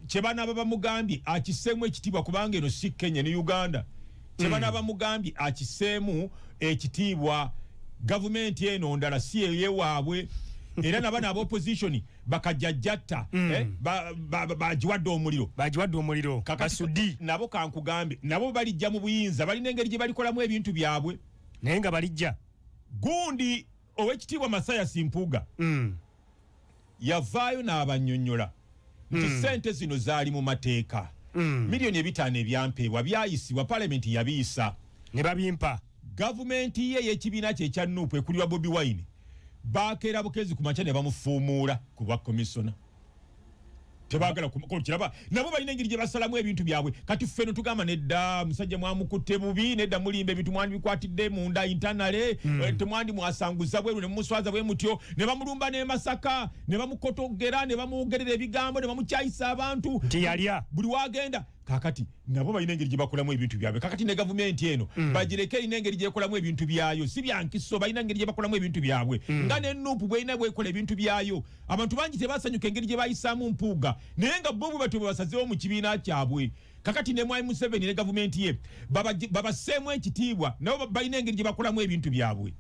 kyebana bamugambye akiseemu ekitiibwa kubanga eno si Kenya ne Uganda kyebana bamugambye akiseemu ekitiibwa gavumenti eno ndala si yewaabwe era nabana aba opposition bakajjajjatta bajiwadde omuliro Kasudi nabo kankugambe nabo balijja mu buyinza balina engeri gye balikolamu ebintu byabwe naye nga balijja gundi owekitiibwa Masaya Simpuga yavaayo n'abannyonnyola nti sente zino zaali mu mateeka miliyoni 5 ebyampeebwa byayisibwa palamenti yabiisa ne babimpa gavumenti ye y'ekibiina kye ekya Nuupu ekulirwa Bobi Wine bakeera bukezi ku makya ne bamufuumuula ku bwa komisona tebagala kiraba nabo balina engeri gye basalamu ebintu byabwe kati ffeno tugamba nedda musajja mwamukutte bubi nedda mulimba ebintu mwandi bikwatidde munda internale temwandi mwasanguza bweru ne muswaza bwe mutyo ne bamulumba ne Masaka ne bamukotogera ne bamwogerera ebigambo ne bamukyayisa abantu nti yalya buli wagenda kakati nabo balina engeri gye bakolamu ebintu byabwe kakati ne gavumenti eno bagireke erina engeri gye ekolamu ebintu byayo si byankiso balina engeri gye bakolamu ebintu byabwe nga ne Nuupu bw'erina bw'ekola ebintu byayo abantu bangi tebasanyuka engeri gye bayisaamu mpuuga naye nga bo bwe batyo bwe basazeewo mu kibiina kyabwe kakati ne Mwai Museveni ne gavumenti ye babaseemu ekitiibwa nabo balina engeri gye bakolamu ebintu byabwe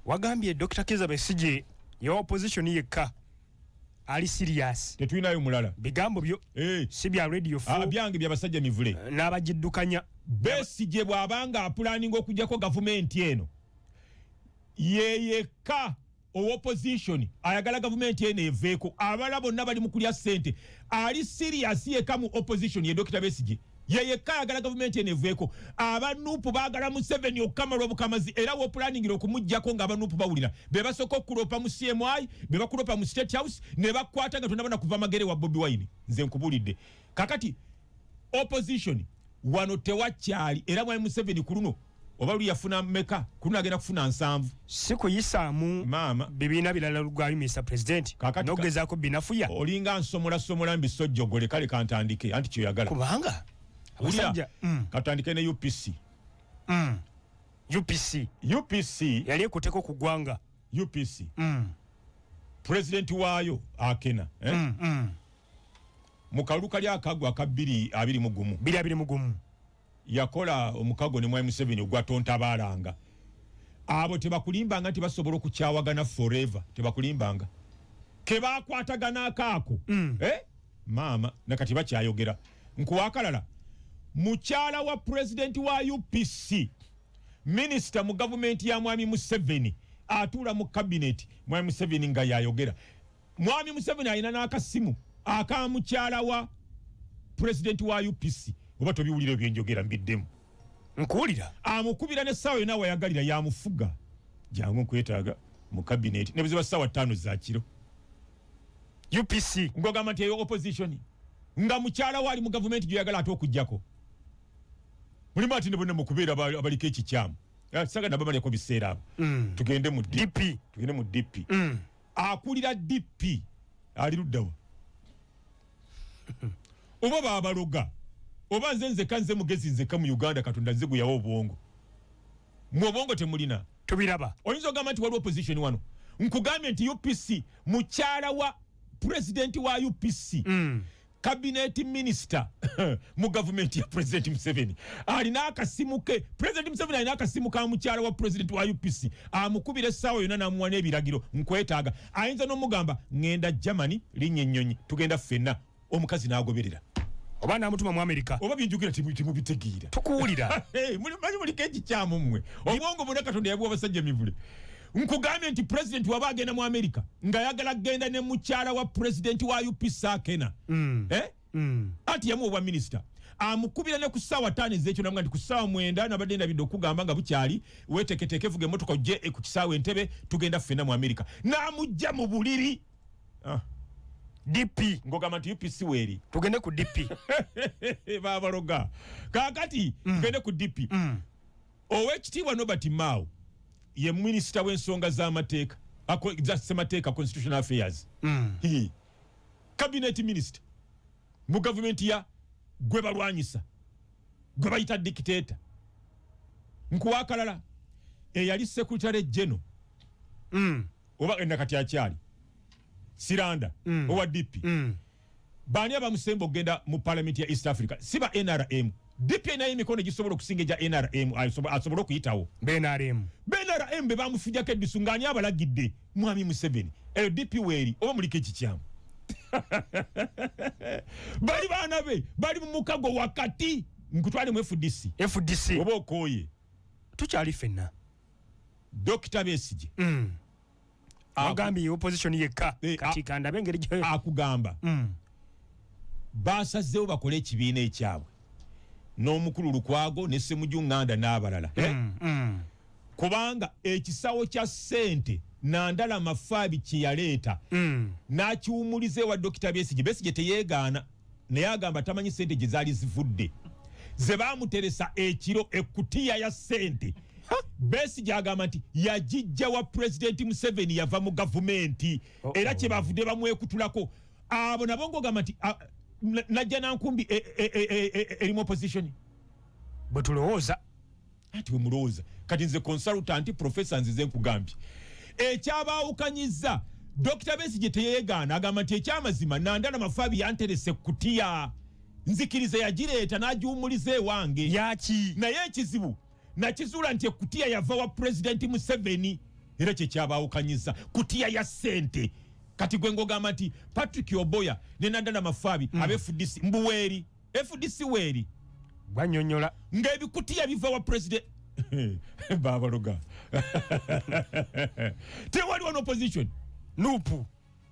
wagambye Dr. Kizza Besigye ya opposition yekka ali serious tetulinayo mulala bigambo byo si bya radio 4 byange byabasajja mivule n'abagiddukanya Besigye bw'abanga apulaninga okujjako gavumenti eno yeyeka opposition ayagala gavumenti eno eveeko abala bonna bali mu kulya ssente ali serious yeka mu opposition ye Dr. Besigye yeyeka ayagala gavumenti eno eveeko aba Nuupu baagala Museveni okukamala obukamazi era wopulaningira okumuggyako nga aba Nuupu bawulira be basooka okulopa mu CMI be bakulopa mu State House ne bakwata nga tonabana kuva magere wa Bobi Wine nze nkubulidde kakati opposition wano tewakyali era mwami Museveni ku luno oba luli yafuna mmeka ku luno agenda kufuna 7 si kuyisaamu maama bibiina birala lugwayo Mr. President n'ogezaako binafuya olinga nsomola mbisojjogole kale kantandike anti kyoyagala kubanga abasajja katandike ne UPC UPC yali ekuteko ku ggwanga UPC president waayo akena mu kalulu kali akagwa aka 221 yakola omukago ne mwami Museveni ogwatontabaalanga abo tebakulimbanga nti basobola okukyawagana forever tebakulimbanga kebakwatagana akaako maama nakati bakyayogera nkuwakalala mukyala wa president wa UPC minister mu government ya mwami Museveni atula mu cabinet mwami Museveni nga yayogera mwami Museveni alina n'akasimu akamukyala wa president wa UPC oba tobiwulira ebyenjogera mbiddemu nkuwulira amukubira n'essaawa yonna wayagalira yamufuga jangu nkwetaaga mu cabinet ne buziba ssaawa 5 za kiro UPC ngogamba nti eyo opposition nga mukyala wali mu government gyoyagala ate okujjako mulimu ati ne bonna mukubeera abaliko ekikyamu saga nabamaleko biseera abo tugende mu DP akulira DP ali luddawa oba babaloga oba nze mugezi nzeka mu Uganda katonda nze guyawo obwongo mu obwongo temulina tubiraba oyinza ogamba nti wali opposition wano nkugambye nti UPC mukyala wa president wa UPC cabinet minister mu government ya president Museveni alina akasimu ke president Museveni alina akasimu ka mukyala wa president wa UPC amukubira essaawa yonna n'amuwa n'ebiragiro nkwetaaga ayinza n'omugamba ngenda Germany linnya ennyonyi tugenda ffenna omukazi n'agoberera oba namutuma mu America oba byenjogera temubitegeera tukuwulira manyi muliko ekikyamu mmwe obwongo bwonna katonda yabuwa abasajja mivule nkugambye nti president waba agenda mu America nga yagala genda ne mukyala wa president wa UPC akena ati yamu obwa minister amukubira ne ku ssaawa 5 ez'ekyo namugamba nti ku ssaawa 9 nabadde ndabidde okugamba nga bukyali weeteketeeke vuga emmotoka ojje ku kisaawa Entebbe tugenda ffenna mu America n'amujja mu buliri DP ngogamba nti UPC weeri tugende ku DP babaloga kakati tugende ku DP owekitiibwa Nobert Mao ye minister w'ensonga z'amateeka ssemateeka constitutional affairs cabinet minister mu government ya gwe balwanyisa gwe bayita dictator nkuwakalala eyali secretary general oba endakati akyali Siranda owa DP bani abamusemba okugenda mu parliament ya East Africa siba NRM DP naye emikono gisobola okusinga egya NRM asobola okuyitawo BNRM be bamufujjako eddisu ng'ani abalagidde mwami Museveni eyo DP weeri oba muliko ekikyamu bali baana be bali mu mukago wakati nkutwale mu FDC oba okooye tukyali ffenna Dr. Besigye agambye opposition yekka kati kandabe engeri gye akugamba basazeewo bakole ekibiina ekyabwe n'omukulu Lukwago ne Ssemujju Nganda n'abalala kubanga ekisawo kya ssente Nandala Mafaabi kye yaleeta n'akiwumuliza ewa Dr. Besigye teyeegaana naye agamba tamanyi ssente gye zaali zivudde ze baamuteresa ekiro ekkutiya ya ssente Besigye agamba nti yagijja wa president Museveni yava mu gavumenti era kye bavudde bamwekutulako abo nabo ng'ogamba nti najja nankumbi erimu opposition bwe tulowooza ati we mulowooza kati nze consultant professor nzize nkugambye ekyabaawukanyiza Dr. Besigye teyeegaana agamba nti ekyamazima Nandala Mafaabi yanterese kutiya nzikiriza yagireeta n'agiwumuliza ewange yaki naye ekizibu nakizuula nti ekutiya yava wa president Museveni era kyekyabawukanyiza kutiya ya ssente kati gwe ngogamba nti Patrick Oboya ne Nandala Mafaabi FDC mbuweeri FDC weeri banyonyola ng'ebikutiya biva wa president babaloga tewali wano opposition nupu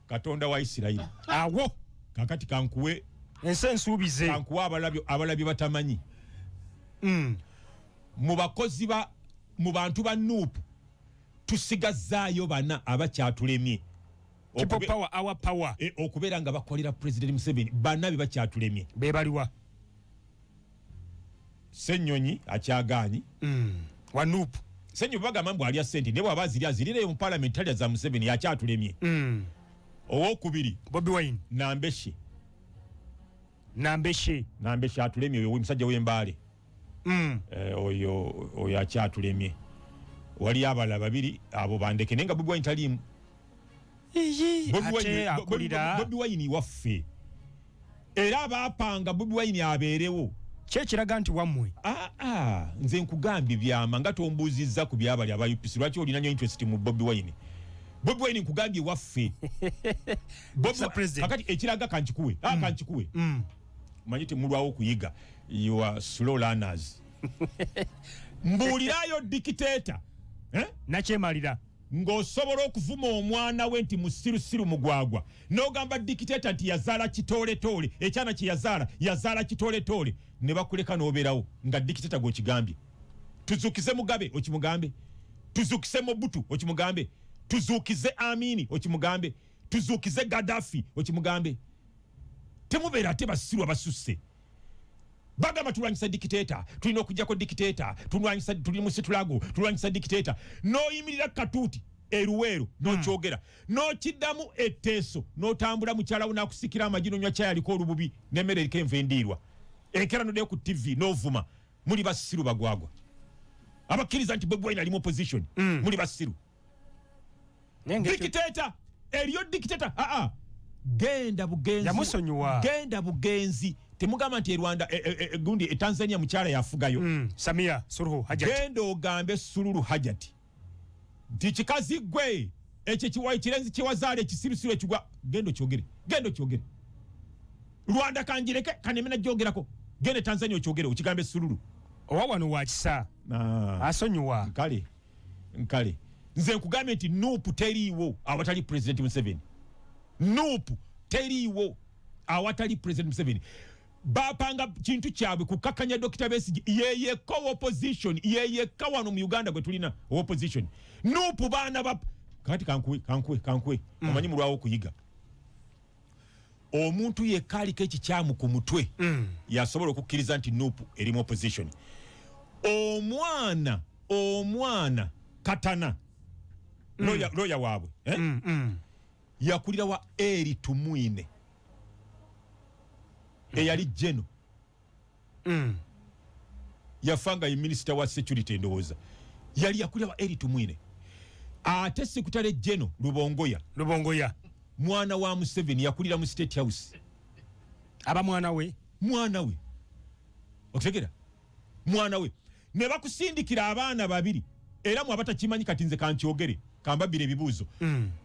katonda wa Isirayiri awo kakati kankuwe ensi ensuubize kankuwe abalabye batamanyi mu bakozi mu bantu ba nupu tusigazaayo bana abakyatulemye power okubeera nga bakolera president Museveni bana be bakyatulemye bebaliwa Ssenyonyi akyagaanyi wanupu Ssenyonyi bagamba mbu alya ssente ne bw'aba azirire mu parliament talya za Museveni yakyatulemye owookubiri Bobi Wine Nambeshe atulemye oyo musajja w'embaale oyo akyatulemye wali abalala babiri abo bandeke nenga Bobi Wine taliimu Bobi Wine waffe era abaapanga Bobi Wine abeerewo kyekiraga nti wammwe nze nkugambye byama nga tombuuzizza ku byabali aba UPC lwaki olina nnyo interest mu Bobi Wine nkugambye waffe kakati ekiraga kankikuwe manyi temulwawo okuyiga you are slow learners mbuulirayo dictator nakyemalira ng'osobola okuvuma omwana we nti musirusiru mugwagwa n'ogamba dictator nti yazaala kitooletole ekyana kye yazaala kitooletole ne bakuleka n'obeerawo nga dictator gw'okigambye tuzuukize Mugabe okimugambe tuzuukize Mobutu okimugambe tuzuukize Amini okimugambe tuzuukize Gaddafi okimugambe temubeera ate basiru abasusse bagamba tulwanyisa dictator tulina okujjako dictator tuli mu situlago tulwanyisa dictator n'oyimirira katuuti eruweero n'okyogera n'okiddamu etteeso n'otambula mukyalawo n'akusikira amagi n'onywa kyayaliko olububi n'emmere eriko enva endiirwa ekera noddeyo ku TV n'ovuma muli basiru bagwagwa abakkiriza nti Bobi Wine ali mu opposition muli basiru dictator eriyo dictator genda bugenzi temugamba nti Rwanda gundi Tanzania mukyala yafugayo Samia Suluhu Hajati genda ogambe Suluhu Hajati nti kikazi gwe ekyo kiwayi kirenzi kiwazaale ekisirusiru ekigwa genda okyogere Rwanda kanjireke kanemena gyogerako genda Tanzania okyogere okigambe Suluhu owawano wakisa asonyiwa nkale nze nkugambye nti nuupu teriiwo awatali President Museveni nuupu teriiwo awatali President Museveni bapanga kintu kyabwe kukakanya Dr. Besigye yeyeka opposition yeyeka wano mu Uganda gwe tulina opposition nuupu baana kati kankuwe omanyi mulwawo okuyiga omuntu yekaaliko ekikyamu ku mutwe yasobola okukkiriza nti nuupu eri mu opposition omwana Katana loya waabwe yakulira wa Eri Tumwine eyali Jeno yafanga minister wa security ndowooza yali yakulira wa Eri Tumwine ate sekutale Jeno Lubongoya mwana wa Museveni yakulira mu State House aba mwana we okutegera mwana we ne bakusindikira abaana babiri era mu abatakimanyi kati nze kankyogere kambabire ebibuuzo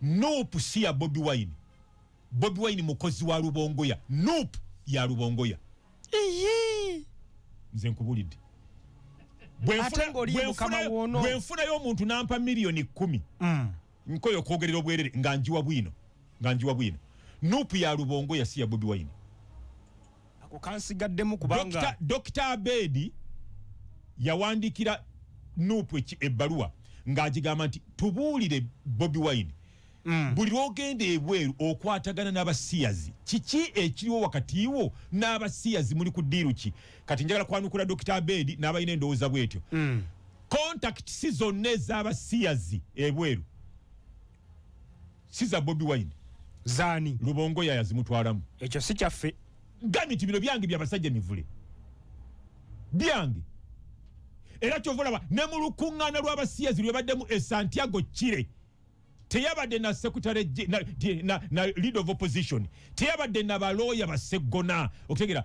Nuupu si ya Bobi Wine mukozi wa Lubongoya Nuupu ya Lubongoya nze nkubulidde bwenfunayo omuntu nampa miliyoni 10 nkoyo okwogerera obwerere nga njiwa bwino Nuupu ya Lubongoya si ya Bobi Wine ako kansigaddemu kubanga Dr. Abedi yawandikira Nuupu ebbaluwa ng'agigamba nti tubuulire Bobi Wine buli lwogenda ebweru okwatagana n'abasiyazi kiki ekiriwo wakati wo n'abasiyazi muli ku ddiiru ki kati njagala kwanukula Dr. Abedi n'abalina endowooza bwetyo contact si zonna ez'abasiyazi ebweru si za Bobi Wine zaani Lubongoya yazimutwalamu ekyo si kyaffe gambye nti bino byange byabasajja mivule byange era kyovolaba ne mu lukuŋŋaana lw'abasiyazi lwe baddemu Santiago Chile teyabadde na secretary na lead of opposition teyabadde na balooya baseggona okutegera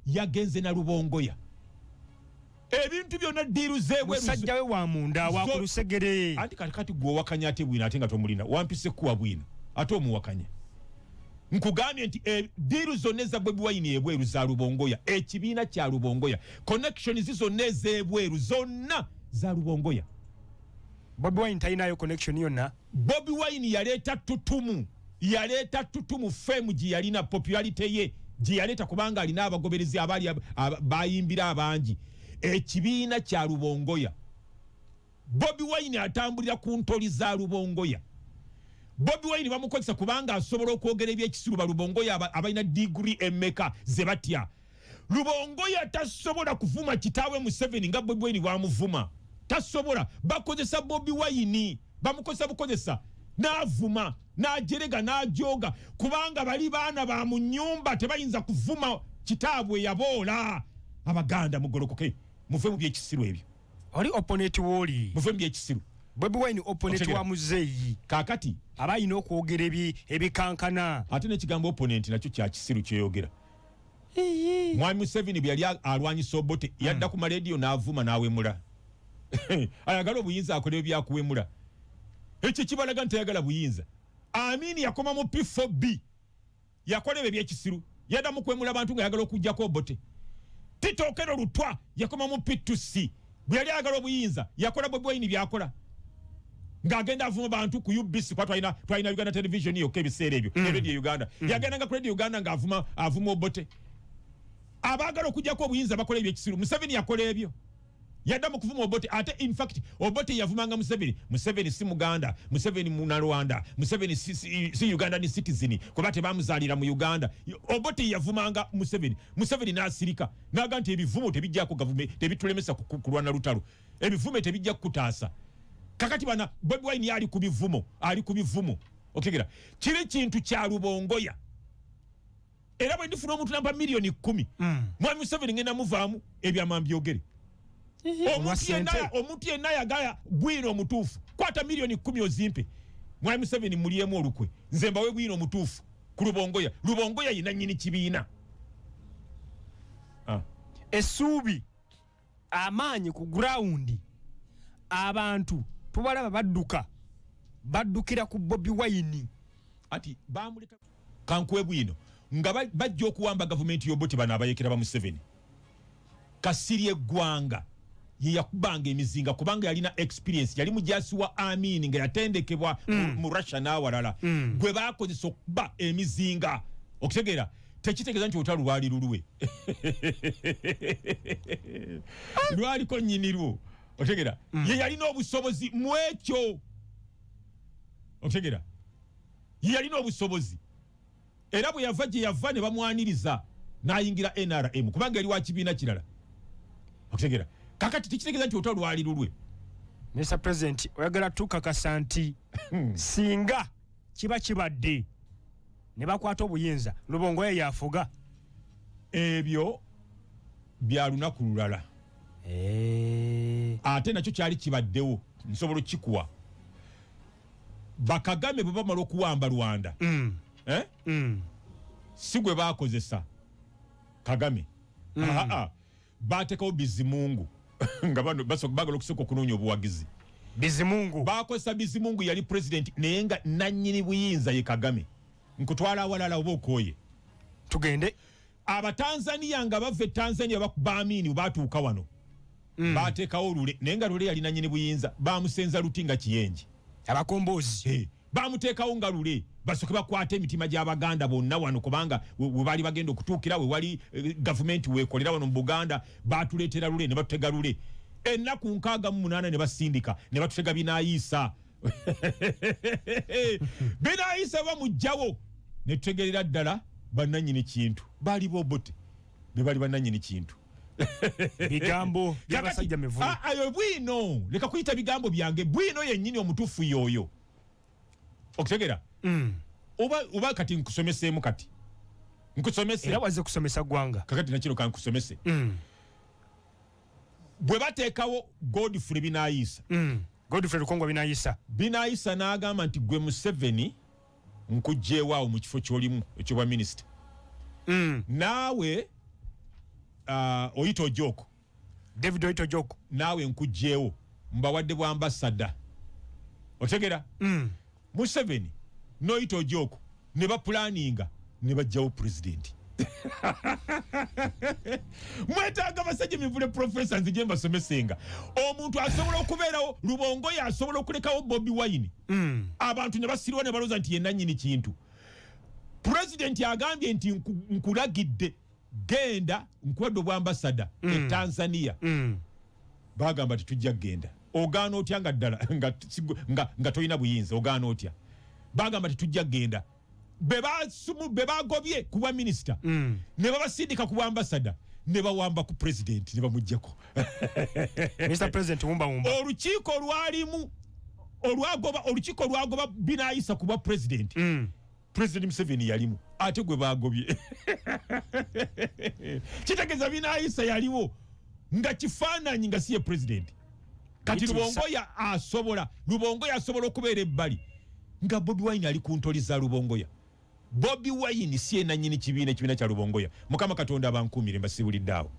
yagenze na Lubongoya ebintu byonna ddiiru musajja we wa munda wakulusegere anti kati gwe owakanya ate bwina ate nga tomulina wampise kuwa bwina ate omuwakanya nkugambye nti ddiiru zonna eza Bobi Wine ebweru za Lubongoya ekibiina kya Lubongoya connections zonna ez'ebweru zonna za Lubongoya Bobi Wine talinayo connection yonna Bobi Wine yaleeta tutumu fame gye yalina popularity ye gye yaleeta kubanga alina abagoberezi abaali bayimbira abangi ekibiina kya Lubongoya Bobi Wine atambulira ku ntoli za Lubongoya Bobi Wine bamukozesa kubanga asobola okwogera ebyekisiru ba Lubongoya abalina degree emeka ze batya Lubongoya tasobola kuvuma kitaawe Museveni nga Bobi Wine bwamuvuma. Tasobola. Bakozesa Bobi Wine. Bamukozesa bukozesa. N'avuma, n'ajerega, n'ajoga. Kubanga bali baana ba mu nnyumba tebayinza kuvuma kitaabwe yaboola. Abaganda mugolokoke. Muve mu byekisiru ebyo. Oli opponent woli. Muve mu byekisiru. Bobi Wine opponent wa Muzeeyi. Kakati. Abayina okwogera ebikankana. Ate n'ekigambo opponent nakyo kya kisiru kyeyogera. Mwami Museveni bwe yali alwanyisa Obote yadda ku maleediyo n'avuma n'awemula. Ayagala obuyinza akolewo byakuwemula. Ekyo kibalaga nti ayagala buyinza. Amini yakoma mu P4B. Yakola ebyekisiru. Yadda mu kwemula abantu nga ayagala okujjako Obote. Tito Okello Lutwa yakoma mu P2C. Bwe yali ayagala obuyinza yakola Bobi Wine byakola. Ng'agenda avuma bantu ku UBC kwa twalina Uganda television yokka ebiseera ebyo. Radio Uganda. Yagendanga ku Radio Uganda ng'avuma Obote. Abagala okujjako obuyinza bakola ebyekisiru. Museveni yakola ebyo. Yadda mu kuvuma Obote ate in fact Obote yavumanga Museveni. Museveni si Muganda, Museveni Munalwanda, Museveni si Uganda ni citizen kuba tebamuzaalira mu Uganda. Obote yavumanga Museveni. Museveni n'asirika n'aga nti ebivumo tebijjako gavumenti tebitulemesa kulwana lutalo. Ebivumo tebijja kutaasa. Kakati bana Bobi Wine yali ku bivumo. Okegera. Kiri kintu kya Lubongoya. Era bwe ndifuna omuntu namba milioni 10. Mwami Museveni ngenda muvaamu ebyamambyogere. Omuntu yenna yagala bwino omutuufu kwata milioni 10 ozimpe. Mwami Museveni muliemu olukwe nze mbawe bwino omutuufu ku Lubongoya yina nnyini kibiina. Essuubi amaanyi ku ground abantu tubalaba baddukira ku Bobi Wine. Ati bamuleka kankuwe bwino nga bajja okuwamba gavumenti y'Obote bano abayekera ba Museveni. Kasiri eggwanga ye yakubanga emizinga kubanga yalina experience yali mujasi wa Amin nga yatendekebwa mu Russia n'awalala. Gwe bakozesa okuba emizinga. Okutegeera tekitegeeza nti olutalo lwali lulwe. Lwaliko nnyinirwo. Okutegeera ye yalina obusobozi mu ekyo. Okutegeera ye yalina obusobozi. Era bwe yava gye yava ne bamwaniriza n'ayingira NRM kubanga yali wa kibiina kirala. Okutegeera kakati tekitegeeza nti olutalo lwali lulwe. Mr. President oyagala tukakasa nti singa kiba kibadde ne bakwata obuyinza Lubongoya yafuga ebyo bya lunaku lulala. Ate nakyo kyali kibaddewo nsobola okikuwa. Bakagame bwe bamala okuwamba Rwanda si gwe bakozesa Kagame. Bateekawo Bizimungu nga bano bagala okusooka okunoonya obuwagizi. Bizimungu bakozesa Bizimungu yali president naye nga nannyini buyinza ye Kagame. Nkutwala awalala oba okooye tugende. Abatanzania nga bava Tanzania bakuba Amini batuuka wano bateekawo Lule naye nga Lule yali nannyini buyinza bamusenza Lutinga Kiyenji abakombozi bamuteekawo nga Lule basooke bakwata emitima gy'Abaganda bonna wano kubanga we bali bagenda okutuukira we wali gavumenti weekolera wano mu Buganda batuleetera Lule ne batutega Lule ennaku 68 ne basindika ne batutega Binayisa. Binayisa bamugjawo ne tutegerera ddala bannannyini kintu baali Obote be bali bannannyini kintu. Bigambo by'abasajja mivulu. Ayo bwino leka kuyita bigambo byange bwino yennyini omutuufu yoyo. Okutegeera oba kati nkusomeseemu kati nkusomese era waze kusomesa gwanga kakati nakino kankusomese. Bwe bateekawo Godfrey Binayisa Godfrey Lukongwa Binayisa n'agamba nti gwe Museveni nkugjeewaawo mu kifo ky'olimu ekyobwa minisita. Naawe Oyito Ojoko David Oyito Ojoko naawe nkugjeewo mbawadde bwa ambassador. Otegera Museveni n'Oyito Ojoko ne bapulaninga ne bajjawo president. Mwetaaga basajja mivule professor nzije mbasomesenga. Omuntu asobola okubeerawo Lubongoya asobola okulekawo Bobi Wine. Abantu ne basirwa ne baloza nti yenna nnyini kintu. President agambye nti nkulagidde genda nkuwadde obwa ambassador e Tanzania. Bagamba nti tujja genda. Ogaana otya nga ddala nga toyina buyinza ogaana otya. Bagamba nti tujja genda. Beba bagobye kuba minister ne babasindika kuba ambassador ne bawamba ku president ne bamujjako. Mr President wumba. Olukiiko lwagoba Binaisa kuba president. President Museveni yalimu ate gwe bagobye. Kitegeeza Binaisa yaliwo nga kifaananyi nga siye president. Kati Lubongoya asobola okubeera ebbali nga Bobi Wine ali ku ntoli za Lubongoya. Bobi Wine siye nannyini kibiina kya Lubongoya. Mukama Katonda abankuumire mbasibulidde awo.